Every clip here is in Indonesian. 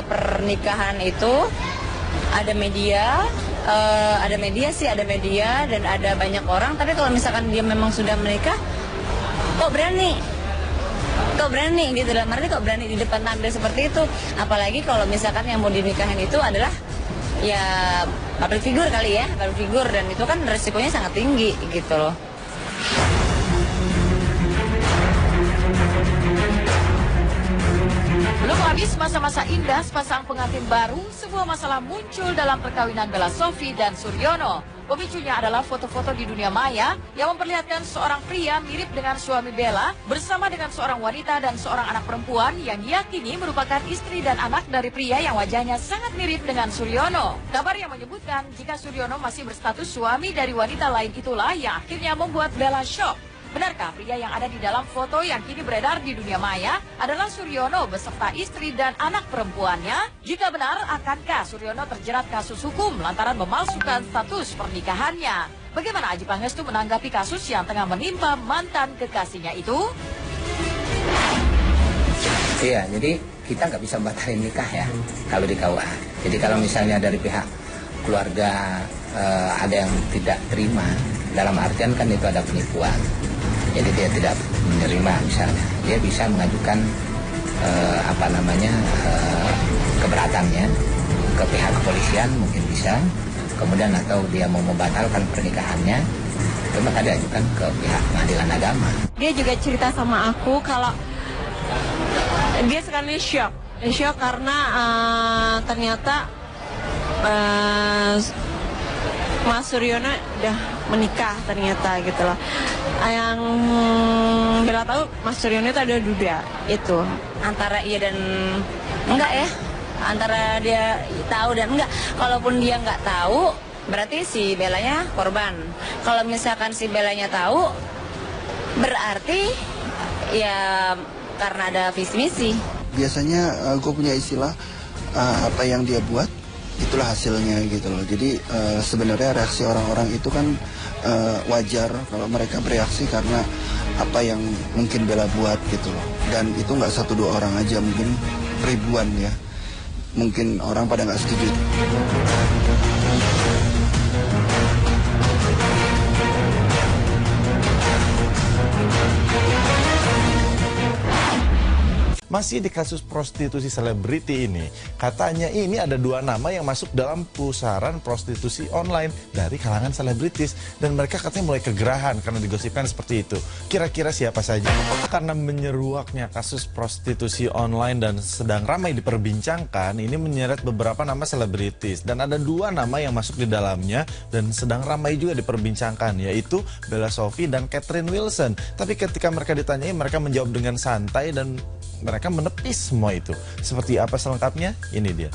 Pernikahan itu ada media, ada media dan ada banyak orang. Tapi kalau misalkan dia memang sudah menikah, kok berani gitu lah. Arti kok berani di depan tampil seperti itu. Apalagi kalau misalkan yang mau dinikahin itu adalah ya public figure kali ya, public figure, dan itu kan resikonya sangat tinggi gitu loh. Belum habis masa-masa indah sepasang pengantin baru, sebuah masalah muncul dalam perkawinan Bella Sophie dan Suryono. Pemicunya adalah foto-foto di dunia maya yang memperlihatkan seorang pria mirip dengan suami Bella bersama dengan seorang wanita dan seorang anak perempuan yang diyakini merupakan istri dan anak dari pria yang wajahnya sangat mirip dengan Suryono. Kabar yang menyebutkan jika Suryono masih berstatus suami dari wanita lain itulah yang akhirnya membuat Bella shock. Benarkah pria yang ada di dalam foto yang kini beredar di dunia maya adalah Suryono beserta istri dan anak perempuannya? Jika benar, akankah Suryono terjerat kasus hukum lantaran memalsukan status pernikahannya? Bagaimana Adjie Pangestu menanggapi kasus yang tengah menimpa mantan kekasihnya itu? Iya, jadi kita nggak bisa batalin nikah ya kalau di KUA. Jadi kalau misalnya dari pihak keluarga ada yang tidak terima, dalam artian kan itu ada penipuan. Jadi dia tidak menerima misalnya, dia bisa mengajukan keberatannya ke pihak kepolisian mungkin bisa, kemudian atau dia mau membatalkan pernikahannya, itu maka diajukan ke pihak pengadilan agama. Dia juga cerita sama aku kalau dia sekarang shock karena ternyata Mas Suryono udah menikah ternyata gitu loh. Yang Bella tahu Mas Suryono itu ada duda itu. Antara iya dan enggak ya, antara dia tahu dan enggak. Kalaupun dia enggak tahu, berarti si Bellanya korban. Kalau misalkan si Bellanya tahu, berarti ya karena ada visi misi. Biasanya gue punya istilah apa yang dia buat itulah hasilnya gitu loh. Jadi sebenarnya reaksi orang-orang itu kan wajar kalau mereka bereaksi karena apa yang mungkin Bella buat gitu loh. Dan itu nggak 1-2 orang aja, mungkin ribuan ya. Mungkin orang pada nggak setuju. Masih di kasus prostitusi selebriti ini, katanya ini ada 2 nama yang masuk dalam pusaran prostitusi online dari kalangan selebritis. Dan mereka katanya mulai kegerahan karena digosipkan seperti itu. Kira-kira siapa saja? Karena menyeruaknya kasus prostitusi online dan sedang ramai diperbincangkan, ini menyeret beberapa nama selebritis. Dan ada 2 nama yang masuk di dalamnya dan sedang ramai juga diperbincangkan, yaitu Bella Sophie dan Catherine Wilson. Tapi ketika mereka ditanyai, mereka menjawab dengan santai dan mereka menepis semua itu. Seperti apa selengkapnya? Ini dia.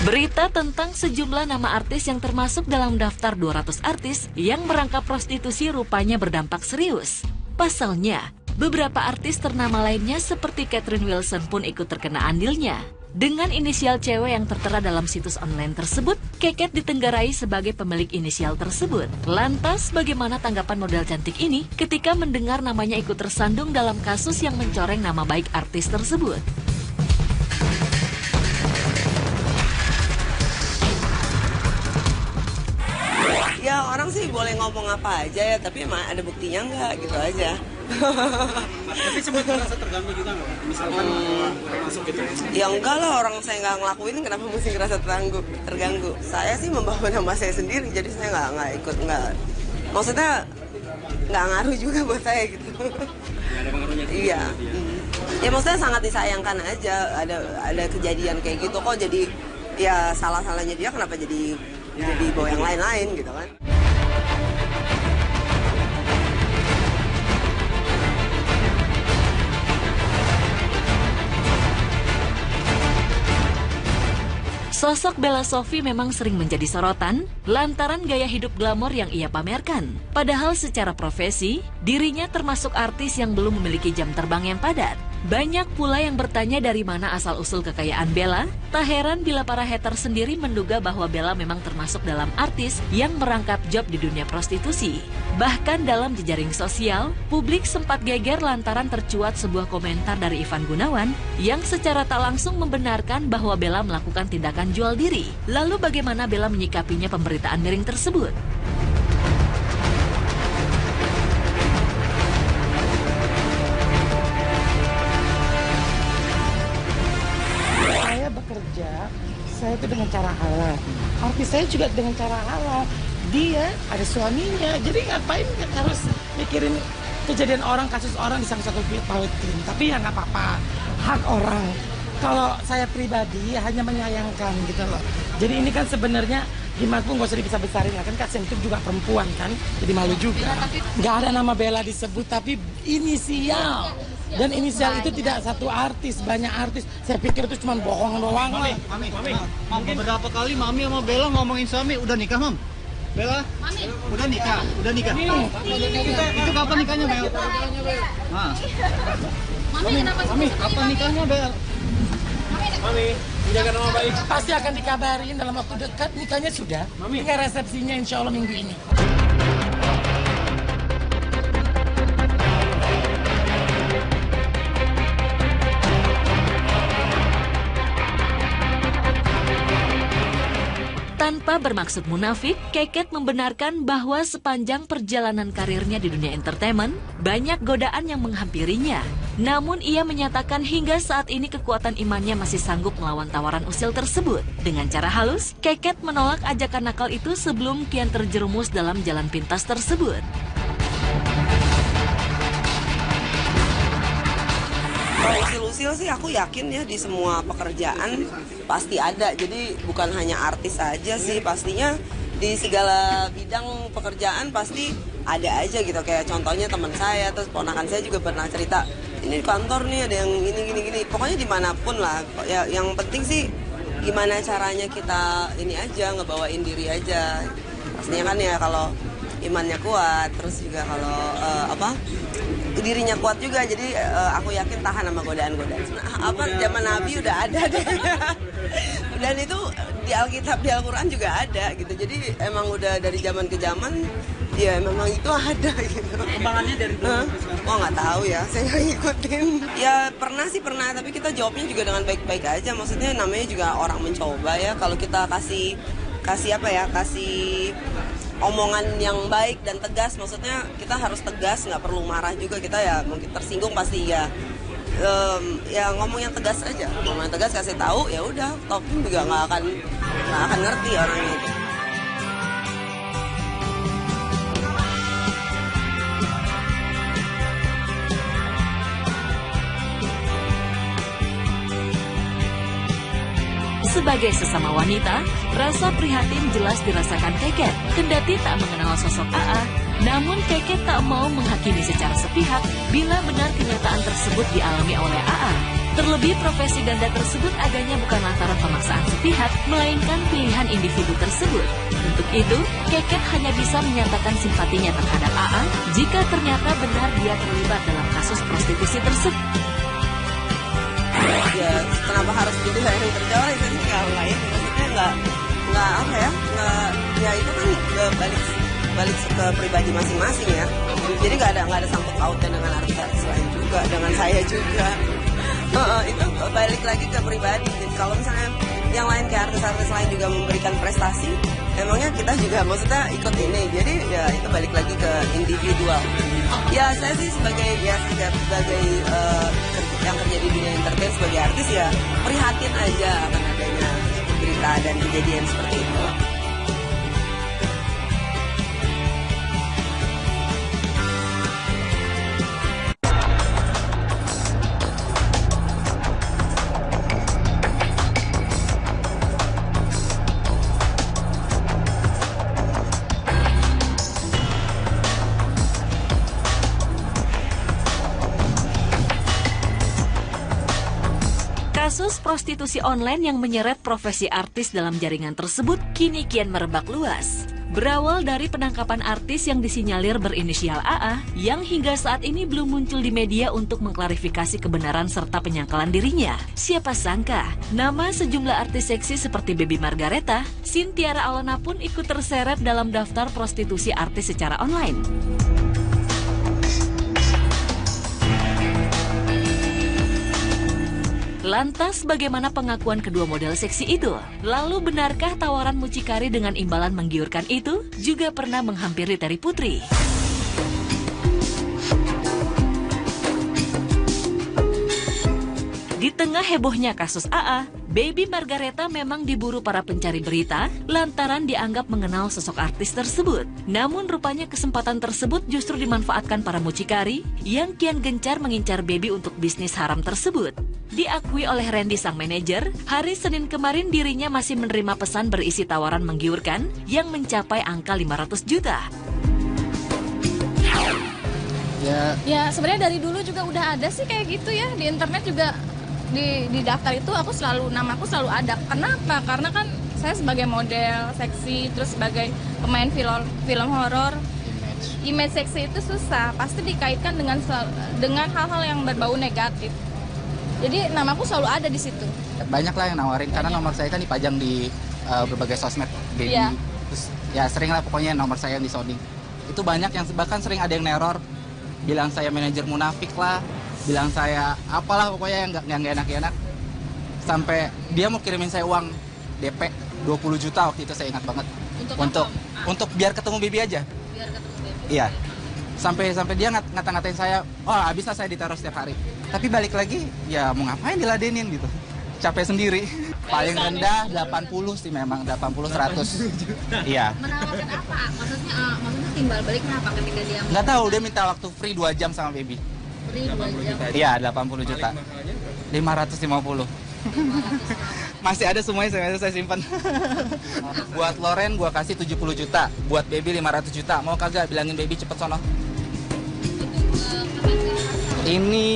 Berita tentang sejumlah nama artis yang termasuk dalam daftar 200 artis yang merangkap prostitusi rupanya berdampak serius. Pasalnya, beberapa artis ternama lainnya seperti Catherine Wilson pun ikut terkena andilnya. Dengan inisial cewek yang tertera dalam situs online tersebut, Keket ditenggarai sebagai pemilik inisial tersebut. Lantas, bagaimana tanggapan model cantik ini ketika mendengar namanya ikut tersandung dalam kasus yang mencoreng nama baik artis tersebut? Ya orang sih boleh ngomong apa aja ya, tapi emang ada buktinya nggak gitu aja. Tapi sempat merasa terganggu juga nggak? Misalkan masuk gitu? Ya enggak lah, orang saya nggak ngelakuin kenapa mesti ngerasa terganggu. Saya sih membawa nama saya sendiri, jadi saya nggak ikut, nggak. Maksudnya nggak ngaruh juga buat saya gitu. Nggak ada pengaruhnya? Iya. Ya maksudnya sangat disayangkan aja ada kejadian kayak gitu kok, jadi ya salah-salahnya dia kenapa jadi bawa yang lain-lain gitu kan. Sosok Bella Sophie memang sering menjadi sorotan lantaran gaya hidup glamor yang ia pamerkan. Padahal secara profesi, dirinya termasuk artis yang belum memiliki jam terbang yang padat. Banyak pula yang bertanya dari mana asal-usul kekayaan Bella. Tak heran bila para hater sendiri menduga bahwa Bella memang termasuk dalam artis yang merangkap job di dunia prostitusi. Bahkan dalam jejaring sosial, publik sempat geger lantaran tercuat sebuah komentar dari Ivan Gunawan yang secara tak langsung membenarkan bahwa Bella melakukan tindakan jual diri. Lalu bagaimana Bella menyikapinya pemberitaan miring tersebut? Saya bekerja, saya itu dengan cara halal. Artis saya juga dengan cara halal. Dia ada suaminya, jadi ngapain harus mikirin kejadian orang, kasus orang disangkut pautin. Tapi ya nggak apa-apa, hak orang. Kalau saya pribadi hanya menyayangkan gitu loh. Jadi ini kan sebenarnya gimana pun gak usah dibesar-besarin lah, kan Kak Sentuh juga perempuan kan, jadi malu juga. Nggak ada nama Bella disebut, tapi inisial. Dan inisial itu tidak satu artis, banyak artis. Saya pikir itu cuma bohong doang. Mami, beberapa kali Mami sama Bella ngomongin suami, udah nikah, Mam? Bella? Mami. Udah nikah? Itu kapan nikahnya, Bella? Mami, kenapa? Mami, kapan nikahnya, Bella? Mami, menjaga nama baik. Pasti akan dikabarin dalam waktu dekat, nikahnya sudah. Tinggal resepsinya insya Allah minggu ini. Tanpa bermaksud munafik, Keket membenarkan bahwa sepanjang perjalanan karirnya di dunia entertainment, banyak godaan yang menghampirinya. Namun ia menyatakan hingga saat ini kekuatan imannya masih sanggup melawan tawaran usil tersebut. Dengan cara halus, Keket menolak ajakan nakal itu sebelum kian terjerumus dalam jalan pintas tersebut. Kalau usil-usil sih aku yakin ya di semua pekerjaan pasti ada. Jadi bukan hanya artis saja sih, pastinya di segala bidang pekerjaan pasti ada aja gitu. Kayak contohnya teman saya, terus ponakan saya juga pernah cerita, ini di kantor nih ada yang gini. Pokoknya dimanapun lah. Ya, yang penting sih gimana caranya kita ini aja, ngebawain diri aja. Pastinya kan ya kalau imannya kuat, terus juga kalau dirinya kuat juga, jadi aku yakin tahan sama godaan-godaan. Zaman Nabi udah ada deh. Dan itu di Alkitab, di Al-Quran juga ada gitu. Jadi emang udah dari zaman ke zaman, ya memang itu ada gitu. Kembangannya dari dulu sampai sekarang? Oh nggak tahu ya, saya nggak ngikutin. Ya pernah sih pernah, tapi kita jawabnya juga dengan baik-baik aja. Maksudnya namanya juga orang mencoba ya. Kalau kita kasih omongan yang baik dan tegas, maksudnya kita harus tegas, nggak perlu marah juga. Kita ya mungkin tersinggung pasti ya, ngomong yang tegas aja, ngomong yang tegas, kasih tahu ya udah, talking juga nggak akan ngerti orangnya itu. Sebagai sesama wanita, rasa prihatin jelas dirasakan Keket. Kendati tak mengenal sosok AA, namun Keket tak mau menghakimi secara sepihak bila benar kenyataan tersebut dialami oleh AA. Terlebih profesi ganda tersebut adanya bukan lantaran pemaksaan sepihak, melainkan pilihan individu tersebut. Untuk itu, Keket hanya bisa menyatakan simpatinya terhadap AA jika ternyata benar dia terlibat dalam kasus prostitusi tersebut. Ya kenapa harus gitu yang terjawab itu nggak ya, maksudnya nggak ya itu kan balik ke pribadi masing-masing ya. Jadi nggak ada sangkut pautnya dengan artis-artis lain juga, dengan saya juga. Itu balik lagi ke pribadi. Jadi kalau misalnya yang lain kayak artis-artis lain juga memberikan prestasi, emangnya kita juga maksudnya ikut ini. Jadi ya itu balik lagi ke individual. Ya saya sih sebagai yang kerja di dunia entertain sebagai artis ya prihatin aja akan adanya berita dan kejadian seperti itu. Kasus prostitusi online yang menyeret profesi artis dalam jaringan tersebut kini kian merebak luas. berawal dari penangkapan artis yang disinyalir berinisial AA yang hingga saat ini belum muncul di media untuk mengklarifikasi kebenaran serta penyangkalan dirinya. Siapa sangka, nama sejumlah artis seksi seperti Baby Margareta, Sintiara Alona pun ikut terseret dalam daftar prostitusi artis secara online. Lantas bagaimana pengakuan kedua model seksi itu? Lalu benarkah tawaran mucikari dengan imbalan menggiurkan itu juga pernah menghampiri Terry Putri? Di tengah hebohnya kasus AA, Baby Margareta memang diburu para pencari berita lantaran dianggap mengenal sosok artis tersebut. Namun rupanya kesempatan tersebut justru dimanfaatkan para mucikari yang kian gencar mengincar Baby untuk bisnis haram tersebut. Diakui oleh Randy sang manajer, hari Senin kemarin dirinya masih menerima pesan berisi tawaran menggiurkan yang mencapai angka 500 juta. Ya sebenarnya dari dulu juga udah ada sih kayak gitu ya, di internet juga. Di daftar itu namaku selalu ada. Kenapa? Karena kan saya sebagai model seksi, terus sebagai pemain film horor, image seksi itu susah, pasti dikaitkan dengan hal-hal yang berbau negatif. Jadi namaku selalu ada di situ. Banyak lah yang nawarin, karena nomor saya kan dipajang di berbagai sosmed, Iya. Terus ya sering lah pokoknya nomor saya yang disoding. Itu banyak yang bahkan sering ada yang neror, bilang saya manajer munafik lah, bilang saya apalah pokoknya yang gak enak-enak. Sampai dia mau kirimin saya uang DP 20 juta waktu itu, saya ingat banget. Untuk biar ketemu Baby aja. Biar ketemu Baby. Iya. Sampai dia ngata-ngatain saya, oh habis lah saya ditaruh setiap hari. Tapi balik lagi, ya mau ngapain diladenin gitu. Capek sendiri. Paling rendah 80 sih memang, 80-100. Iya. Menawarkan apa? Maksudnya timbal baliknya apa ketika dia Nggak tahu, dia minta waktu free 2 jam sama Baby. free 2 jam? Iya, 80 juta. 550. Masih ada semuanya, saya simpan. Buat Loren gua kasih 70 juta, buat Baby 500 juta. Mau kagak? Bilangin Baby cepet sono. Ini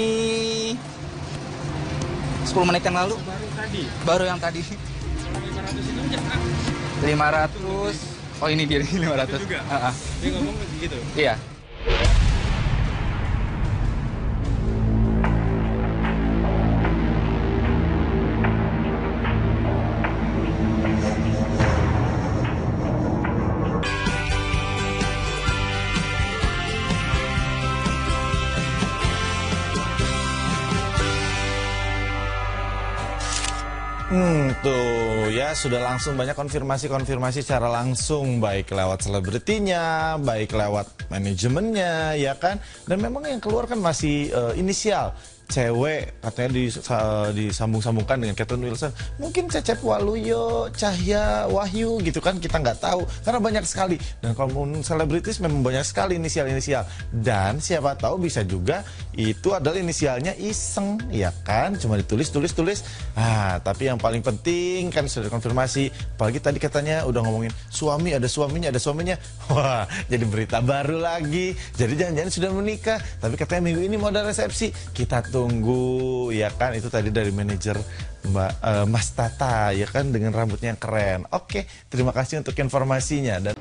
10 menit yang lalu. Baru yang tadi. 500. Oh ini dia 500. Juga. Dia ngomong gitu. Iya. Tuh ya sudah langsung banyak konfirmasi secara langsung, baik lewat selebritinya, baik lewat manajemennya, ya kan. Dan memang yang keluar kan masih inisial. Cewek katanya disambung-sambungkan dengan Catherine Wilson. Mungkin Cecep Waluyo, Cahya Wahyu gitu kan, kita nggak tahu. Karena banyak sekali. Dan kalau selebritis memang banyak sekali inisial-inisial. Dan siapa tahu bisa juga itu adalah inisialnya iseng, ya kan. Cuma ditulis. Tapi yang paling penting kan sudah konfirmasi. Apalagi tadi katanya udah ngomongin suami, ada suaminya. Wah, jadi berita baru lagi. Jadi jangan-jangan sudah menikah. Tapi katanya minggu ini mau ada resepsi. Kita tunggu, ya kan. Itu tadi dari manajer Mas Tata, ya kan, dengan rambutnya yang keren. Oke, terima kasih untuk informasinya. Dan